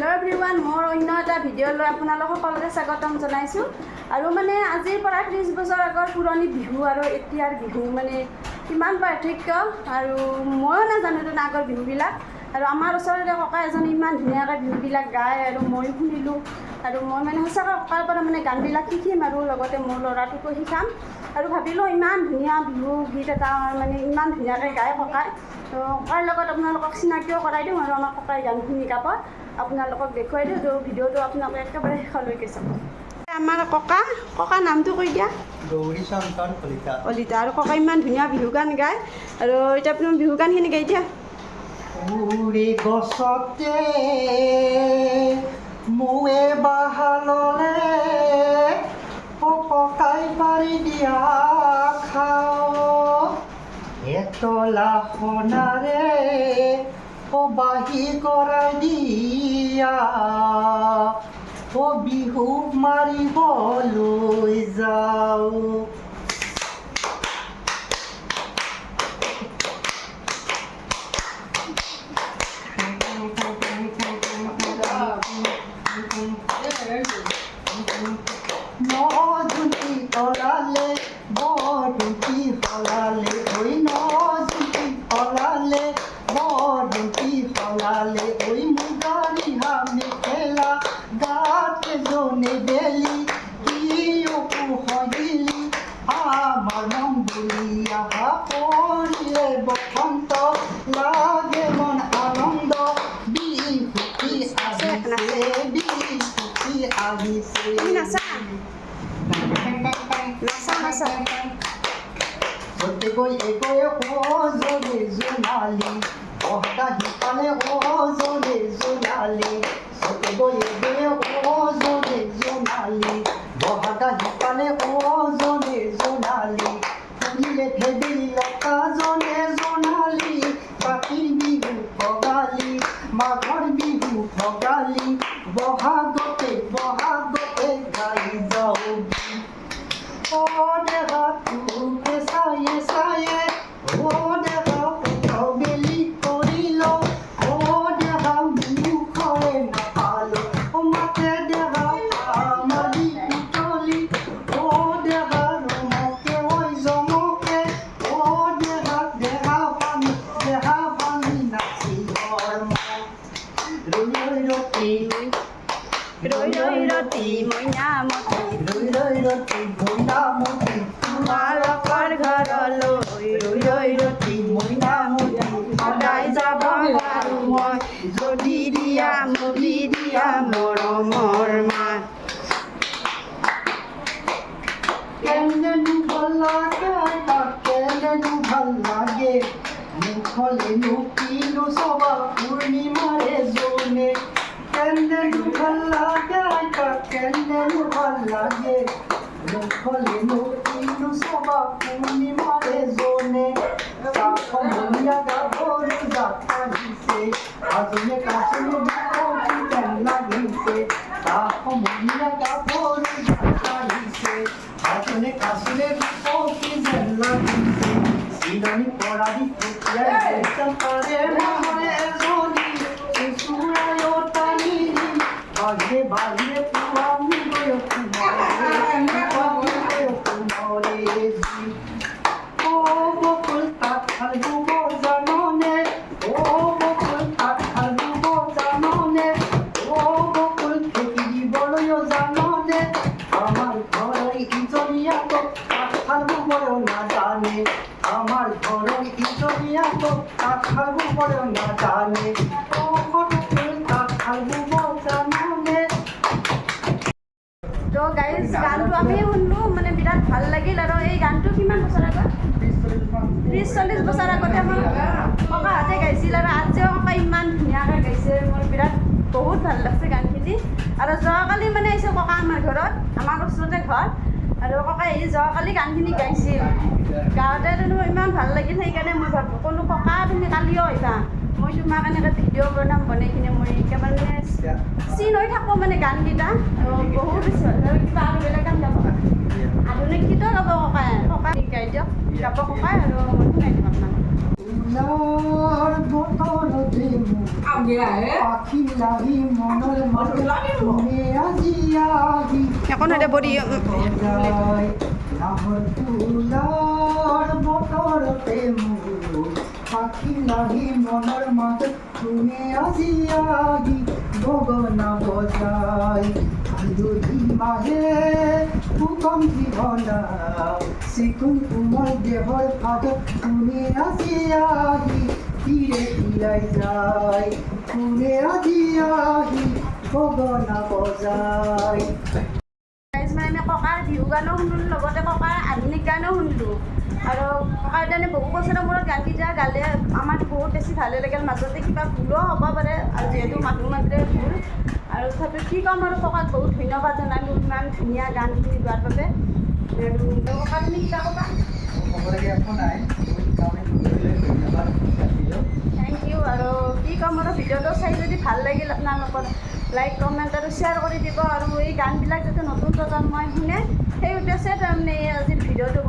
Hello' everyone, মোৰ অন্য এটা ভিডিঅ' লৈ আপোনালোক সকলোকে স্বাগতম জনাইছোঁ। আৰু মানে আজিৰ পৰা 30 বছৰ আগৰ পুৰণি বিহু আৰু এতিয়াৰ বিহু মানে কিমান পাৰ্থক্য, আৰু ময়ো নাজানো আগৰ বিহুবিলাক। আৰু আমাৰ ওচৰতে ককা এজনে ইমান ধুনীয়াকৈ বিহুবিলাক গায় আৰু মই শুনিলোঁ। আৰু মই মানে সঁচাকৈ ককাৰ পৰা মানে গানবিলাক শিকিম আৰু লগতে মোৰ ল'ৰাটোকো শিকাম। আৰু ভাবিলোঁ ইমান ধুনীয়া বিহু গীত এটা মানে ইমান ধুনীয়াকৈ গায় ককাই, তো ককাৰ লগত আপোনালোকক চিনাকিও কৰাই দিওঁ আৰু আমাৰ ককাই গানখিনি গাব আপোনালোকক দেখুৱাই দিওঁ। তো ভিডিঅ'টো আপোনালোকে একেবাৰে শেষলৈকে চাব। আমাৰ ককা নামটো কৈ দিয়া। গৌৰীশংকৰ কলিতা। আৰু ককা ইমান ধুনীয়া বিহু গান গায়, আৰু এতিয়া আপুনি বিহু গানখিনি গাই দিয়া। উৰি গছতে মোৱে বাহাললে ককাই পাৰি দিয়া খাওঁ, এতলা সোণাৰে বাহি কৰাই দিয়া, বিহু মাৰিবলৈ যাওঁ। নজুতি হলালে বৰজুতি হলালে, ঐ নজুতি হলালে বৰজুতি হলালে, ঐ মুগাৰী মেখেলা গাত জনে বেলি কিয়কো সজিলি, আমাৰ মন বুলিয়া কৰিলে বসন্ত লাগে মন আনন্দ, বিহুটি আহিছে বিহুটি আহিছে। য'তে গৈ এগৈ জলে জোনালী, বহতা সিফালে জলে জোনালী, য'তে গৈ এগৈ জলে জোনালী, বহতা সিফালে জলে জোনালী, শুনিলে ভেবেলি লতা জলে জোনালী, কাতিৰ বিহু ভগালী মাঘৰ বিহু ভগালী, বহাগতে গাই যাওঁ। দেহাটোকে চায়ে চায়ে দেহা বেলি কৰিল, দেহা মুখৰে নাপালো, মাতে দেহা মাৰি উতলি, দেহা ৰমকে জমকে, দেহা পানী নাচি ৰৈ ৰতি মইনামতি, মইনামতি তোমালোকৰ ঘৰলৈ ৰৈ ৰতি মইনামতি, সদায় যাব পাৰোঁ মই যদি দিয়া মুদি দিয়া মৰমৰ মাত। কেনেনো ভাল লাগে কেনেনো ভাল লাগে, মুখলেনো কিনো চবা পূৰ্ণিমাৰে জোনে, কেনেনো ভাল লাগে কেনেনো ভাল লাগে, মুখলেনো কিনো চবা পূৰ্ণিমাৰে জোনে, সমনীয়া গাভৰু জাত আহিছে, আজনে কাজনে বিপতি যেন লাগিছে, সমনীয়া গাভৰু জাত আহিছে, আজনে কাজনে বিপতি যেন লাগিছে, চিলনি পৰাদি ফুটিয়াই পাৰে মৰে এজনী, চুচুৰাই টানি বাহিৰে বাহিৰে পুৱামি গৈ সোমৰে যি, বকুল তাত খাল গুব জাননে, বকুল তাত খাল গুব জাননে, বকুল খেতি দিবলৈও জাননে, আমাৰ ঘৰৰ ইজনীয়াক তাত খাল গুবলৈও নাজানে, আমাৰ ঘৰৰ ইজনীয়াক তাত খাল গুবলৈও নাজানে, বকুল তাত খাল গুব জাননে। তো গাইজ গানটো আমি শুনিলোঁ, মানে বিৰাট ভাল লাগিল। আৰু এই গানটো কিমান বছৰ আগত? 30-40 বছৰ আগতে আমাৰ ককাহঁতে গাইছিল, আৰু আজিও ককাই ইমান ধুনীয়াকৈ গাইছে। মোৰ বিৰাট বহুত ভাল লাগিছে গানখিনি। আৰু যোৱাকালি মানে আহিছিল ককা আমাৰ ঘৰত, আমাৰ ওচৰতে ঘৰ, আৰু ককাই আহি যোৱাকালি গানখিনি গাইছিল। গাওঁতে ইমান ভাল লাগিল, সেইকাৰণে মই ভাবোঁ ক'লোঁ ককা তুমি কালিও আহিবা, মই তোমাক এনেকৈ ভিডিঅ' বনাম, বনাই কিনে মই একেবাৰে মানে চিন হৈ থাকোঁ মানে গানকেইটা বহুত বেছি ভাল। আৰু কিবা আৰু বেলেগ গান গাব, আধুনিক গীতো গাব ককাই শিকাই দিয়ক, গাব ককাই, আৰু মই শুনাই দিম আপোনাক। ফুলাৰ বতৰতে মোৰ পাখি লাগি মনৰ মাজত তুমি আজি আহি এখন হয়তো বডি বজাই নাহৰ ফুলাৰ বতৰতে মোৰ পাখি লাগি মনৰ মাজত তুমি আজি আহি গগনা বজাই আলহী মাহে সুগম জীৱনা চিকুণ কোমল দেহৰ ভাগত তুমি আজি আহি ফিৰে ফিৰাই যায় তুমি আজি আহি গগনা বজাই মানে আমি ককাৰ বিহু গানো শুনিলোঁ লগতে ককাৰ আধুনিক গানো শুনিলোঁ আৰু ককাৰ দিনে বহু বছৰৰ মূৰত গানকেইটা গালে আমাৰ বহুত বেছি ভালে লাগিল মাজতে কিবা ভুলো হ'ব পাৰে আৰু যিহেতু মানুহ মাত্ৰে ভুল আৰু তথাপিও কি ক'ম আৰু ককাক বহুত ধন্যবাদ জনালোঁ ইমান ধুনীয়া গানখিনি গোৱাৰ বাবে আৰু ককা তুমি কিবা ক'বা ক'বলগীয়া একো নাই ধন্যবাদ থেংক ইউ আৰু কি ক'ম আৰু ভিডিঅ'টো চাই যদি ভাল লাগিল আপোনালোকৰ লাইক কমেণ্ট আৰু শ্বেয়াৰ কৰি দিব আৰু এই গানবিলাক যাতে নতুন প্ৰজন্মই শুনে সেই উদ্দেশ্যে তাৰমানে আজিৰ ভিডিঅ'টো